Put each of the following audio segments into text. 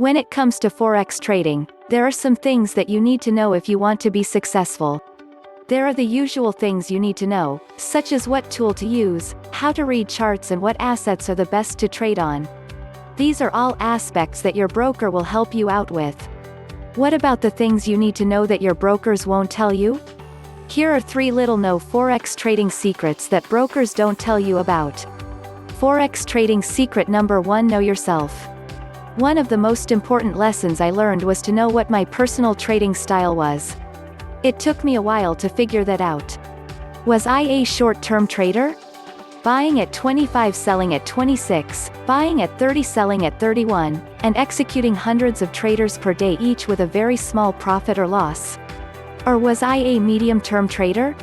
When it comes to Forex trading, there are some things that you need to know if you want to be successful. There are the usual things you need to know, such as what tool to use, how to read charts and what assets are the best to trade on. These are all aspects that your broker will help you out with. What about the things you need to know that your brokers won't tell you? Here are 3 little-known Forex trading secrets that brokers don't tell you about. Forex trading secret number 1: know yourself. One of the most important lessons I learned was to know what my personal trading style was. It took me a while to figure that out. Was I a short-term trader? Buying at 25, selling at 26, buying at 30, selling at 31, and executing hundreds of traders per day each with a very small profit or loss? Or was I a medium-term trader?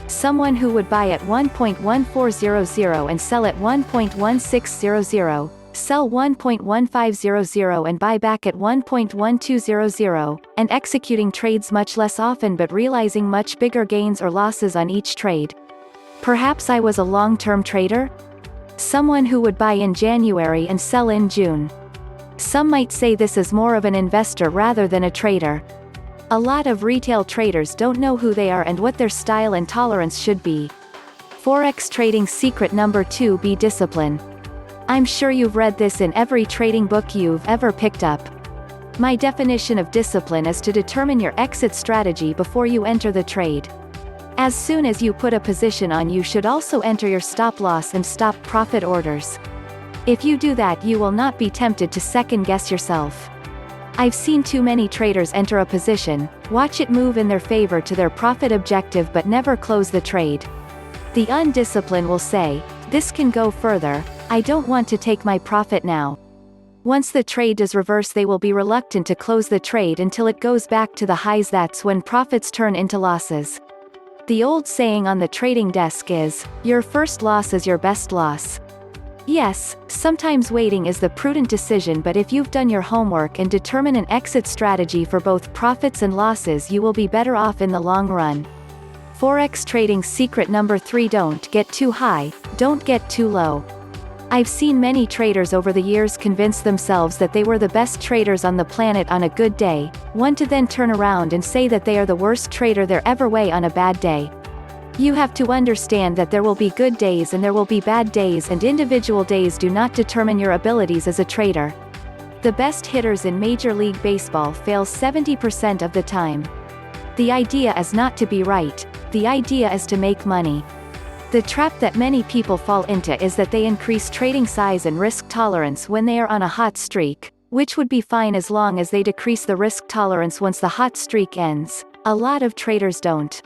Someone who would buy at 1.1400 and sell at 1.1600, sell 1.1500 and buy back at 1.1200, and executing trades much less often but realizing much bigger gains or losses on each trade. Perhaps I was a long-term trader? Someone who would buy in January and sell in June. Some might say this is more of an investor rather than a trader. A lot of retail traders don't know who they are and what their style and tolerance should be. Forex trading secret number 2: be disciplined. I'm sure you've read this in every trading book you've ever picked up. My definition of discipline is to determine your exit strategy before you enter the trade. As soon as you put a position on, you should also enter your stop loss and stop profit orders. If you do that, you will not be tempted to second-guess yourself. I've seen too many traders enter a position, watch it move in their favor to their profit objective but never close the trade. The undisciplined will say, "This can go further, I don't want to take my profit now." Once the trade does reverse, they will be reluctant to close the trade until it goes back to the highs. That's when profits turn into losses. The old saying on the trading desk is, "Your first loss is your best loss." Yes, sometimes waiting is the prudent decision, but if you've done your homework and determine an exit strategy for both profits and losses, you will be better off in the long run. Forex trading secret number 3: don't get too high, don't get too low. I've seen many traders over the years convince themselves that they were the best traders on the planet on a good day, one to then turn around and say that they are the worst trader there ever was on a bad day. You have to understand that there will be good days and there will be bad days, and individual days do not determine your abilities as a trader. The best hitters in Major League Baseball fail 70% of the time. The idea is not to be right, the idea is to make money. The trap that many people fall into is that they increase trading size and risk tolerance when they are on a hot streak, which would be fine as long as they decrease the risk tolerance once the hot streak ends. A lot of traders don't.